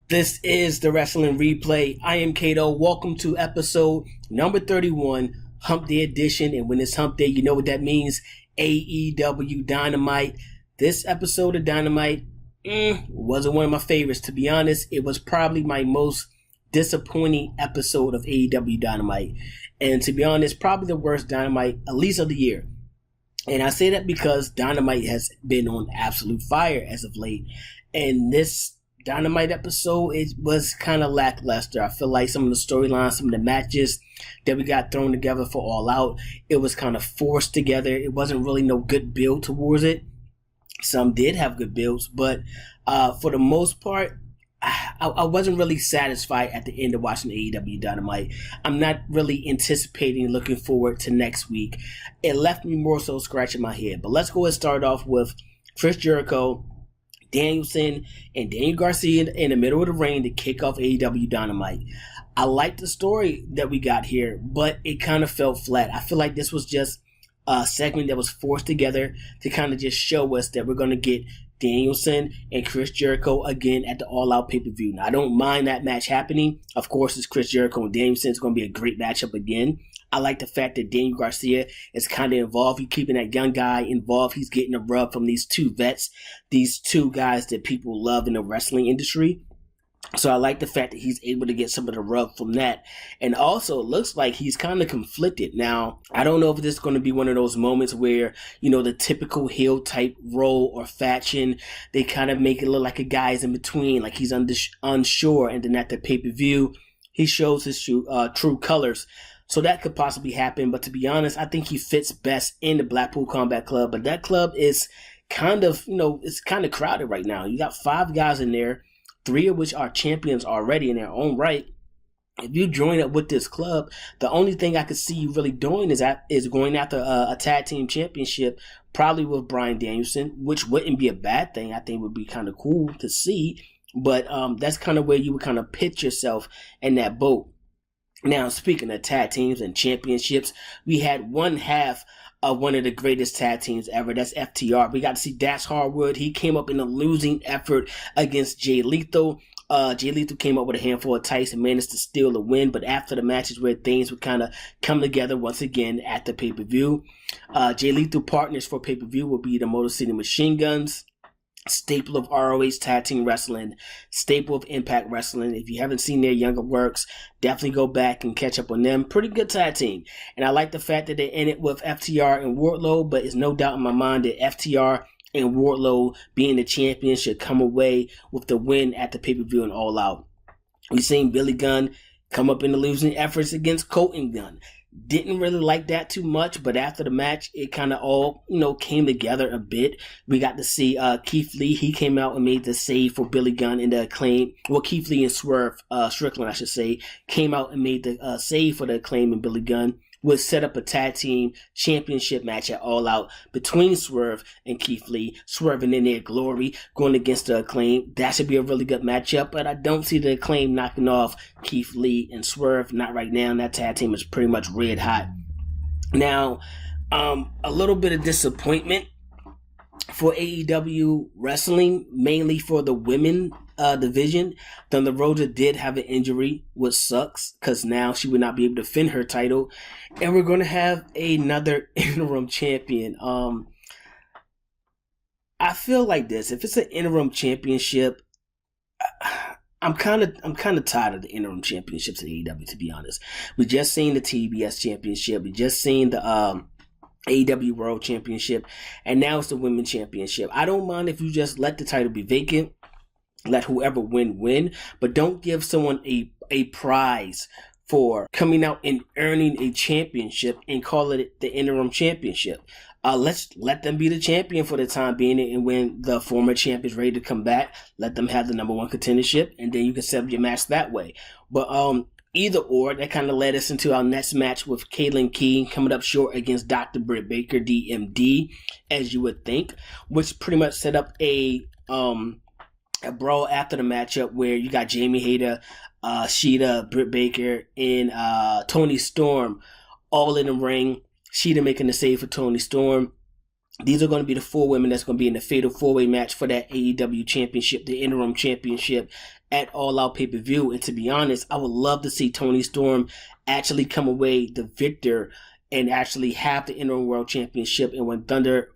This is the Wrestling Replay. I am Cato. Welcome to episode number 31, Hump Day edition. And when it's Hump Day, you know what that means. AEW Dynamite. This episode of Dynamite wasn't one of my favorites, to be honest. It was probably my most disappointing episode of AEW Dynamite. And to be honest, probably the worst Dynamite, at least of the year. And I say that because Dynamite has been on absolute fire as of late. And this Dynamite episode, it was kind of lackluster. I feel like some of the storylines, some of the matches that we got thrown together for All Out, it was kind of forced together. It wasn't really no good build towards it. Some did have good builds, but for the most part, I wasn't really satisfied at the end of watching AEW Dynamite. I'm not really anticipating, looking forward to next week. It left me more so scratching my head. But let's go and start off with Chris Jericho, Danielson, and Daniel Garcia in the middle of the ring to kick off AEW Dynamite. I like the story that we got here, but it kind of fell flat. I feel like this was just a segment that was forced together to kind of just show us that we're going to get Danielson and Chris Jericho again at the All Out pay-per-view. Now, I don't mind that match happening. Of course, it's Chris Jericho and Danielson. It's going to be a great matchup again. I like the fact that Daniel Garcia is kind of involved. He's keeping that young guy involved. He's getting a rub from these two vets, these two guys that people love in the wrestling industry. So I like the fact that he's able to get some of the rub from that. And also, it looks like he's kind of conflicted. Now, I don't know if this is going to be one of those moments where, you know, the typical heel type role or faction, they kind of make it look like a guy's in between, like he's unsure. And then at the pay-per-view, he shows his true colors. So that could possibly happen. But to be honest, I think he fits best in the Blackpool Combat Club. But that club is kind of, you know, it's kind of crowded right now. You got 5 guys in there, 3 of which are champions already in their own right. If you join up with this club, the only thing I could see you really doing is going after a tag team championship, probably with Bryan Danielson, which wouldn't be a bad thing. I think it would be kind of cool to see. But that's kind of where you would kind of pitch yourself in that boat. Now, speaking of tag teams and championships, we had one half of one of the greatest tag teams ever. That's FTR. We got to see Dax Harwood. He came up in a losing effort against Jay Lethal. Jay Lethal came up with a handful of tights and managed to steal the win. But after the matches where things would kind of come together once again at the pay-per-view. Jay Lethal partners for pay-per-view will be the Motor City Machine Guns, staple of ROH Tag Team Wrestling, staple of Impact Wrestling. If you haven't seen their younger works, definitely go back and catch up on them. Pretty good tag team. And I like the fact that they end it with FTR and Wardlow, but it's no doubt in my mind that FTR and Wardlow being the champion should come away with the win at the pay-per-view and All Out. We've seen Billy Gunn come up in the losing efforts against Colton Gunn. Didn't really like that too much, but after the match, it kind of all, you know, came together a bit. We got to see Keith Lee. He came out and made the save for Billy Gunn in the Acclaim. Well, Keith Lee and Swerve Strickland, I should say, came out and made the save for the Acclaim and Billy Gunn. Would set up a tag team championship match at All Out between Swerve and Keith Lee. Swerving in their glory, going against the Acclaim. That should be a really good matchup, but I don't see the Acclaim knocking off Keith Lee and Swerve. Not right now. And that tag team is pretty much red hot. Now, a little bit of disappointment for AEW Wrestling, mainly for the women division. Thunder Rosa did have an injury, which sucks because now she would not be able to defend her title, and we're going to have another interim champion. I feel like this: if it's an interim championship, I'm kind of tired of the interim championships at AEW. To be honest, we just seen the TBS championship, we just seen the AEW World Championship, and now it's the Women's Championship. I don't mind if you just let the title be vacant. Let whoever win, but don't give someone a prize for coming out and earning a championship and call it the interim championship. Let's let them be the champion for the time being, and when the former champ is ready to come back, let them have the number 1 contendership, and then you can set up your match that way. But either or, that kind of led us into our next match with Kaylin King coming up short against Dr. Britt Baker, DMD, as you would think, which pretty much set up a brawl after the matchup where you got Jamie Hayter, Sheeta, Britt Baker, and Toni Storm all in the ring. Sheeta making the save for Toni Storm. These are going to be the 4 women that's going to be in the fatal 4-way match for that AEW championship, the interim championship at All Out pay-per-view. And to be honest, I would love to see Toni Storm actually come away the victor and actually have the interim world championship. And when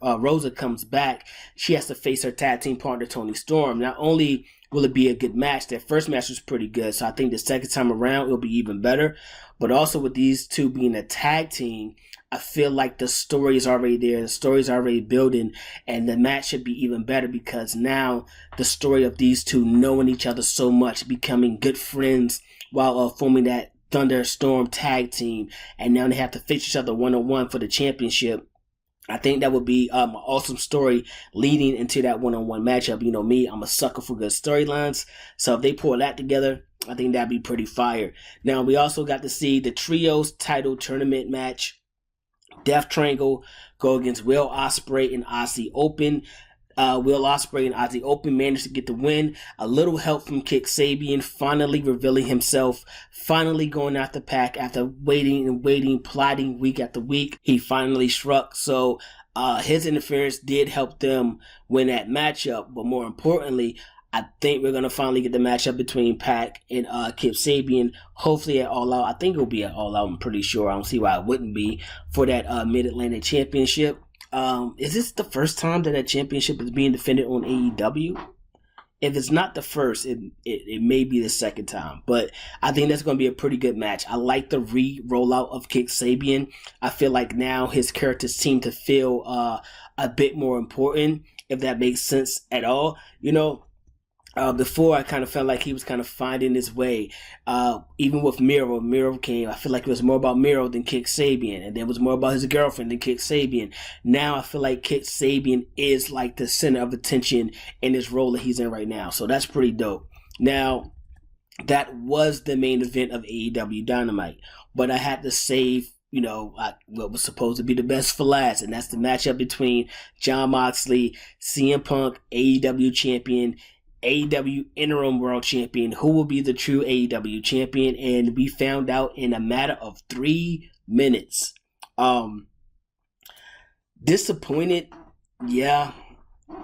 Rosa comes back, she has to face her tag team partner, Toni Storm. Not only will it be a good match, that first match was pretty good, so I think the second time around it'll be even better. But also with these two being a tag team, I feel like the story is already there. The story is already building, and the match should be even better because now the story of these two knowing each other so much, becoming good friends while forming that Thunderstorm tag team, and now they have to face each other one-on-one for the championship. I think that would be an awesome story leading into that one-on-one matchup. You know me, I'm a sucker for good storylines, so if they pull that together, I think that'd be pretty fire. Now, we also got to see the Trios title tournament match. Death Triangle go against Will Ospreay and Aussie Open. Will Ospreay and Aussie Open managed to get the win. A little help from Kip Sabian, finally revealing himself, finally going out the pack after waiting and waiting, plotting week after week. He finally struck. So his interference did help them win that matchup. But more importantly, I think we're going to finally get the matchup between Pac and Kip Sabian, hopefully at All Out. I think it'll be at All Out, I'm pretty sure. I don't see why it wouldn't be for that Mid-Atlantic Championship. Is this the first time that a championship is being defended on AEW? If it's not the first, it may be the second time. But I think that's going to be a pretty good match. I like the rollout of Kip Sabian. I feel like now his characters seem to feel a bit more important, if that makes sense at all. You know, before I kind of felt like he was kind of finding his way. Even with Miro, when Miro came, I feel like it was more about Miro than Kip Sabian, and then it was more about his girlfriend than Kip Sabian. Now I feel like Kip Sabian is like the center of attention in this role that he's in right now, so that's pretty dope. Now, that was the main event of AEW Dynamite, but I had to save what was supposed to be the best for last, and that's the matchup between Jon Moxley, CM Punk, AEW champion, AEW interim world champion, who will be the true AEW champion, and we found out in a matter of 3 minutes. Disappointed, yeah.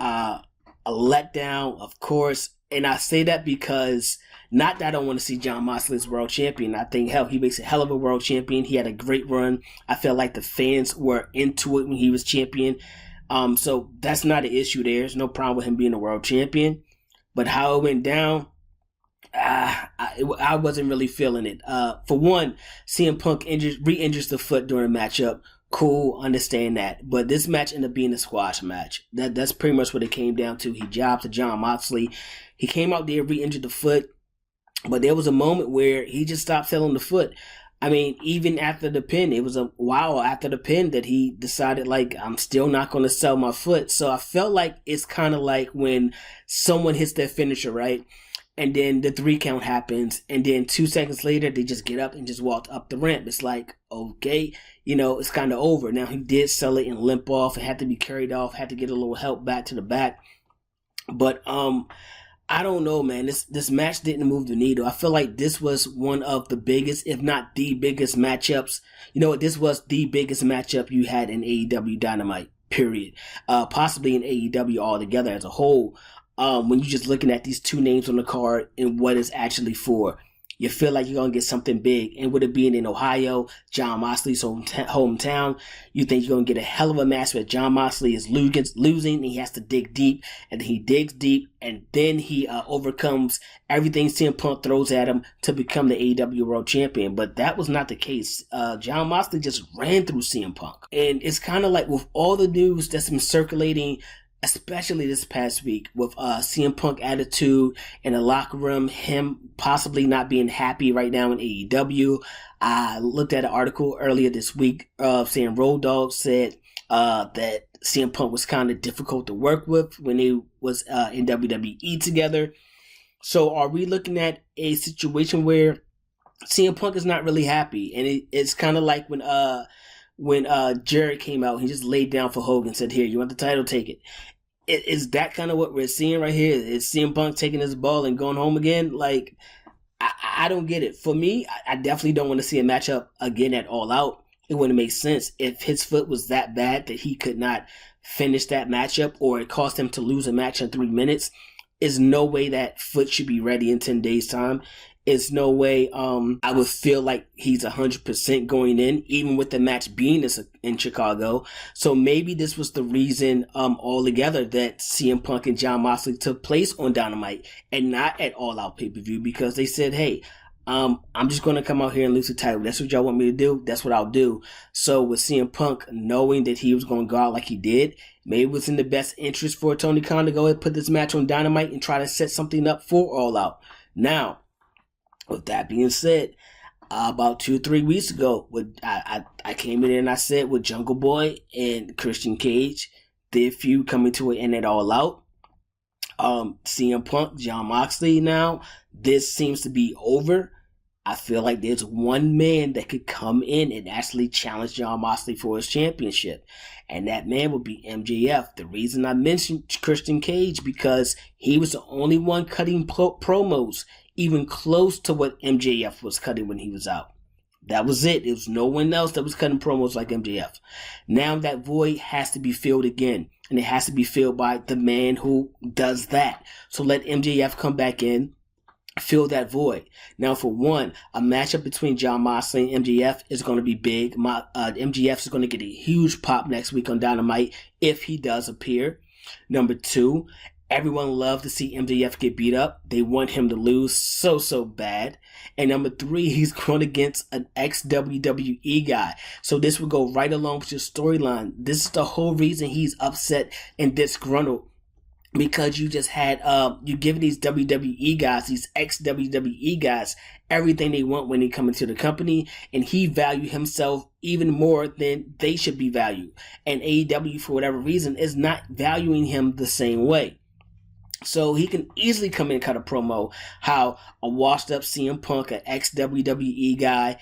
A letdown, of course, and I say that because not that I don't want to see Jon Moxley as world champion. I think he makes a hell of a world champion. He had a great run. I felt like the fans were into it when he was champion. So that's not an issue there. There's no problem with him being a world champion. But how it went down, I wasn't really feeling it. For one, CM Punk re-injures the foot during the matchup. Cool, understand that. But this match ended up being a squash match. That's pretty much what it came down to. He jobbed to Jon Moxley. He came out there, re-injured the foot. But there was a moment where he just stopped feeling the foot. I mean, even after the pin, it was a while after the pin that he decided, like, I'm still not going to sell my foot. So I felt like it's kind of like when someone hits their finisher, right? And then the 3 count happens. And then 2 seconds later, they just get up and just walk up the ramp. It's like, okay, it's kind of over. Now, he did sell it and limp off. It had to be carried off, had to get a little help back to the back. But, I don't know, man. This match didn't move the needle. I feel like this was one of the biggest, if not the biggest matchups. This was the biggest matchup you had in AEW Dynamite, period. Possibly in AEW altogether as a whole. When you're just looking at these 2 names on the card and what it's actually for. You feel like you're going to get something big. And with it being in Ohio, Jon Moxley's hometown, you think you're going to get a hell of a match where Jon Moxley is losing and he has to dig deep. And he digs deep and then he overcomes everything CM Punk throws at him to become the AEW World Champion. But that was not the case. Jon Moxley just ran through CM Punk. And it's kind of like with all the news that's been circulating, especially this past week with CM Punk attitude in the locker room, him possibly not being happy right now in AEW. I looked at an article earlier this week saying Road Dogg said that CM Punk was kind of difficult to work with when he was in WWE together. So are we looking at a situation where CM Punk is not really happy? And it's kind of like when Jared came out, he just laid down for Hogan and said, here, you want the title, take it. Is that kind of what we're seeing right here? Is CM Punk taking his ball and going home again? Like, I don't get it. For me, I definitely don't want to see a matchup again at All Out. it wouldn't make sense. If his foot was that bad that he could not finish that matchup, or it cost him to lose a match in 3 minutes, is no way that foot should be ready in 10 days time. It's no way I would feel like he's 100% going in, even with the match being in Chicago. So maybe this was the reason altogether that CM Punk and Jon Moxley took place on Dynamite and not at All Out pay-per-view, because they said, hey, I'm just going to come out here and lose the title. That's what y'all want me to do. That's what I'll do. So with CM Punk knowing that he was going to go out like he did, maybe it was in the best interest for Tony Khan to go ahead and put this match on Dynamite and try to set something up for All Out. Now, with that being said, about 2-3 weeks ago, I came in and I said with Jungle Boy and Christian Cage, their feud coming to an end at All Out. CM Punk, Jon Moxley now, this seems to be over. I feel like there's one man that could come in and actually challenge Jon Moxley for his championship, and that man would be MJF. The reason I mentioned Christian Cage, because he was the only one cutting promos even close to what MJF was cutting when he was out. That was it. There was no one else that was cutting promos like MJF. Now that void has to be filled again, and it has to be filled by the man who does that. So let MJF come back in, fill that void. Now, for one, a matchup between Jon Moxley and MJF is going to be big. MJF is going to get a huge pop next week on Dynamite if he does appear. Number two, everyone loves to see MJF get beat up. They want him to lose so bad. And number three, he's going against an ex-WWE guy. So this will go right along with your storyline. This is the whole reason he's upset and disgruntled. Because you just had, you're giving these WWE guys, these ex-WWE guys, everything they want when they come into the company, and he valued himself even more than they should be valued. And AEW, for whatever reason, is not valuing him the same way. So he can easily come in and cut a promo how a washed up CM Punk, an ex-WWE guy,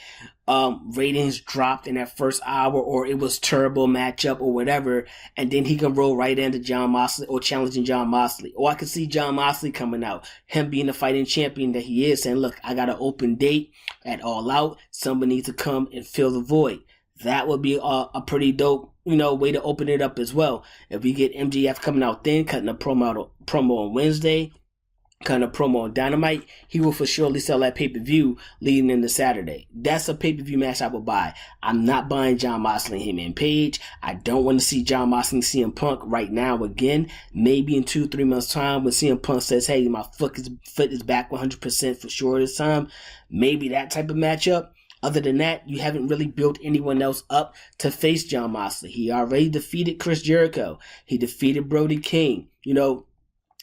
ratings dropped in that first hour, or it was terrible matchup or whatever, and then he can roll right into Jon Moxley or challenging Jon Moxley. Or I could see Jon Moxley coming out, him being the fighting champion that he is, saying, look, I got an open date at All Out. Somebody needs to come and fill the void. That would be a pretty dope, way to open it up as well. If we get MJF coming out then, cutting a promo on Wednesday, cutting a promo on Dynamite, he will for surely sell that pay-per-view leading into Saturday. That's a pay-per-view match I would buy. I'm not buying Jon Moxley and Heyman Page. I don't want to see Jon Moxley and CM Punk right now again. Maybe in 2-3 months time when CM Punk says, hey, my foot is back 100% for sure this time. Maybe that type of matchup. Other than that, you haven't really built anyone else up to face Jon Moxley. He already defeated Chris Jericho. He defeated Brody King.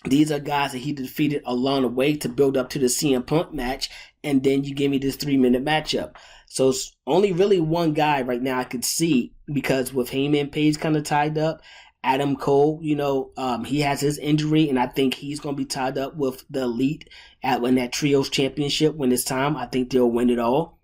These are guys that he defeated along the way to build up to the CM Punk match, and then you give me this 3-minute matchup. So it's only really one guy right now I could see, because with Heyman Page kind of tied up, Adam Cole, he has his injury, and I think he's going to be tied up with the Elite when that Trios Championship, when it's time. I think they'll win it all.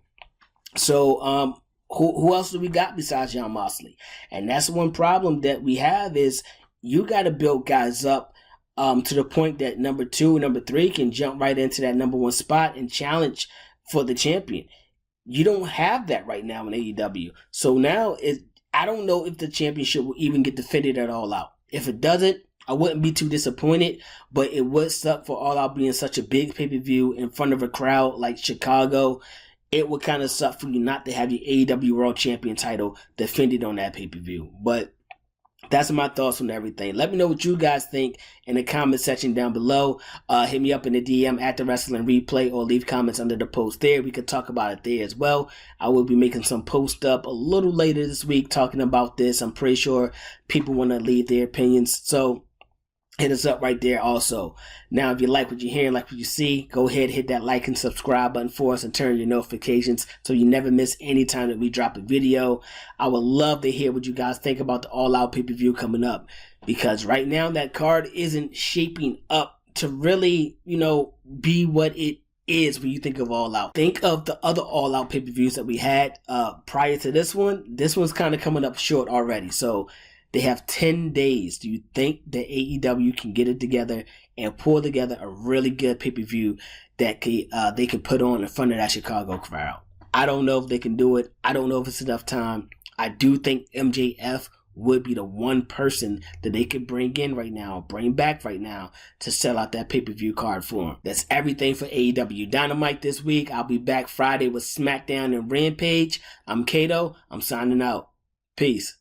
So, who else do we got besides Jon Moxley? And that's one problem that we have is you got to build guys up to the point that number 2, number 3 can jump right into that number 1 spot and challenge for the champion. You don't have that right now in AEW. So now I don't know if the championship will even get defended at All Out. If it doesn't, I wouldn't be too disappointed, but it would suck for All Out being such a big pay-per-view in front of a crowd like Chicago. It would kind of suck for you not to have your AEW World Champion title defended on that pay-per-view. But that's my thoughts on everything. Let me know what you guys think in the comment section down below. Hit me up in the DM at the Wrestling Replay, or leave comments under the post there. We could talk about it there as well. I will be making some post up a little later this week talking about this. I'm pretty sure people want to leave their opinions. So hit us up right there also. Now, if you like what you hear, like what you see, go ahead, hit that like and subscribe button for us and turn your notifications so you never miss any time that we drop a video. I would love to hear what you guys think about the All Out pay-per-view coming up, because right now that card isn't shaping up to really, be what it is when you think of All Out. Think of the other All Out pay-per-views that we had prior to this one. This one's kind of coming up short already, so they have 10 days. Do you think that AEW can get it together and pull together a really good pay-per-view that they can put on in front of that Chicago crowd? I don't know if they can do it. I don't know if it's enough time. I do think MJF would be the one person that they could bring back right now to sell out that pay-per-view card for him. That's everything for AEW Dynamite this week. I'll be back Friday with SmackDown and Rampage. I'm Cato. I'm signing out. Peace.